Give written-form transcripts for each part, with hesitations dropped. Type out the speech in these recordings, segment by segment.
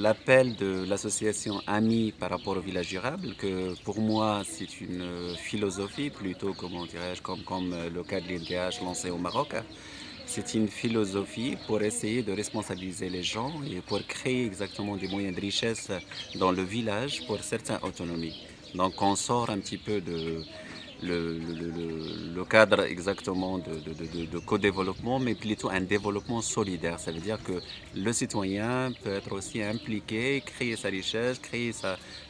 l'appel de l'association AMI par rapport au village durable, que pour moi c'est une philosophie plutôt, comment dirais-je, comme le cas de l'INTH lancé au Maroc. C'est une philosophie pour essayer de responsabiliser les gens et pour créer exactement des moyens de richesse dans le village pour certaines autonomies. Donc on sort un petit peu de le cadre exactement de co-développement, mais plutôt un développement solidaire. Ça veut dire que le citoyen peut être aussi impliqué, créer sa richesse, créer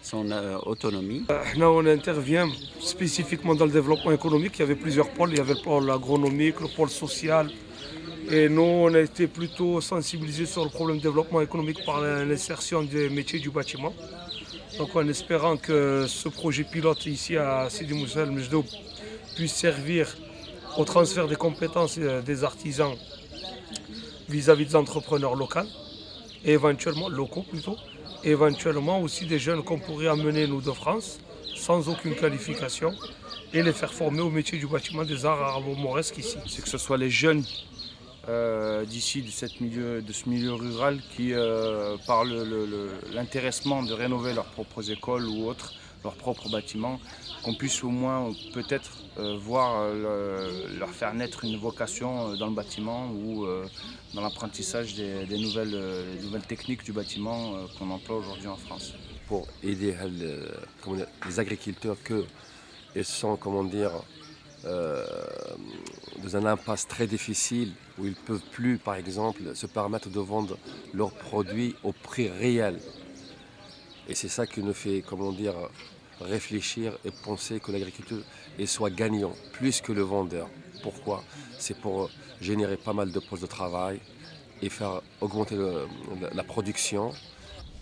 son autonomie. Là, on intervient spécifiquement dans le développement économique. Il y avait plusieurs pôles. Il y avait le pôle agronomique, le pôle social. Et nous, on a été plutôt sensibilisés sur le problème de développement économique par l'insertion des métiers du bâtiment. Donc en espérant que ce projet pilote ici à Sidi Moussa El Mejdoub puisse servir au transfert des compétences des artisans vis-à-vis des entrepreneurs locaux, et éventuellement locaux plutôt, et éventuellement aussi des jeunes qu'on pourrait amener nous de France sans aucune qualification et les faire former au métier du bâtiment des arts arabo-mauresques ici. C'est que ce soit les jeunes d'ici, de ce milieu rural qui, par l'intéressement de rénover leurs propres écoles ou autres, leurs propres bâtiments, qu'on puisse au moins peut-être voir leur faire naître une vocation dans le bâtiment ou dans l'apprentissage des nouvelles techniques du bâtiment qu'on emploie aujourd'hui en France. Pour aider les agriculteurs qu'ils sont, comment dire, dans un impasse très difficile où ils ne peuvent plus, par exemple, se permettre de vendre leurs produits au prix réel. Et c'est ça qui nous fait, comment dire, réfléchir et penser que l'agriculture soit gagnant plus que le vendeur. Pourquoi? C'est pour générer pas mal de postes de travail et faire augmenter la production.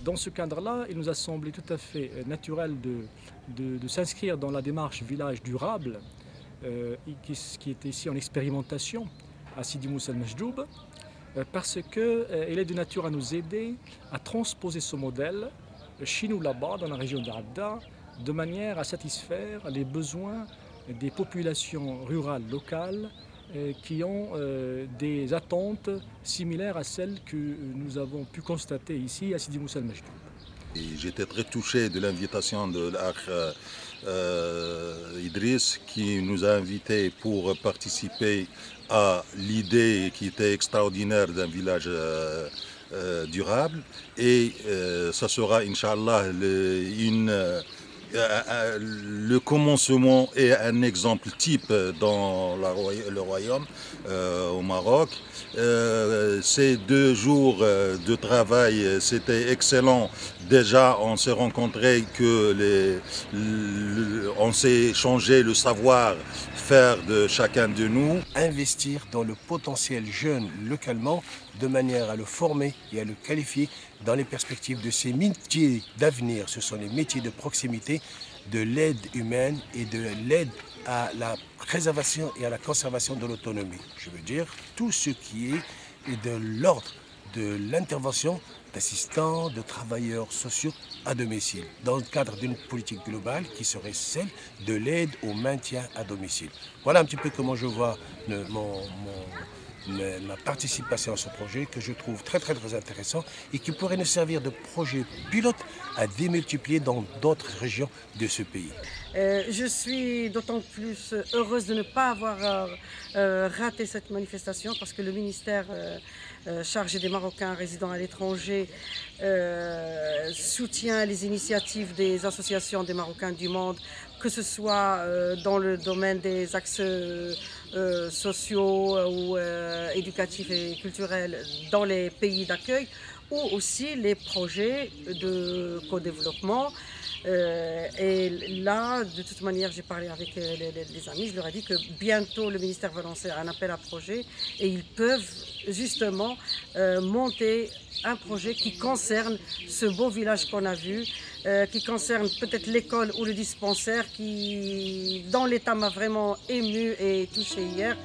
Dans ce cadre-là, il nous a semblé tout à fait naturel de s'inscrire dans la démarche village durable qui est ici en expérimentation à Sidi Moussa El Mejdoub, parce qu'elle est de nature à nous aider à transposer ce modèle chez nous là-bas, dans la région d'Adda, de manière à satisfaire les besoins des populations rurales locales qui ont des attentes similaires à celles que nous avons pu constater ici à Sidi Moussa El Mejdoub. J'étais très touché de l'invitation de l'Akh Idriss qui nous a invités pour participer à l'idée qui était extraordinaire d'un village durable. Et ça sera, Inch'Allah, le commencement et un exemple type dans le royaume au Maroc. Ces 2 jours de travail, c'était excellent. Déjà, on s'est rencontrés, on s'est échangé le savoir-faire de chacun de nous. Investir dans le potentiel jeune localement de manière à le former et à le qualifier dans les perspectives de ces métiers d'avenir. Ce sont les métiers de proximité, de l'aide humaine et de l'aide à la préservation et à la conservation de l'autonomie. Je veux dire, tout ce qui est de l'ordre de l'intervention d'assistants, de travailleurs sociaux à domicile, dans le cadre d'une politique globale qui serait celle de l'aide au maintien à domicile. Voilà un petit peu comment je vois ma participation à ce projet que je trouve très intéressant et qui pourrait nous servir de projet pilote à démultiplier dans d'autres régions de ce pays. Je suis d'autant plus heureuse de ne pas avoir raté cette manifestation parce que le ministère chargé des Marocains résidant à l'étranger soutient les initiatives des associations des Marocains du monde, que ce soit dans le domaine des axes sociaux ou éducatifs et culturels dans les pays d'accueil, ou aussi les projets de co-développement. Et là, de toute manière, j'ai parlé avec les amis, je leur ai dit que bientôt le ministère va lancer un appel à projet et ils peuvent justement monter un projet qui concerne ce beau village qu'on a vu, qui concerne peut-être l'école ou le dispensaire qui, dans l'état, m'a vraiment ému et touché hier.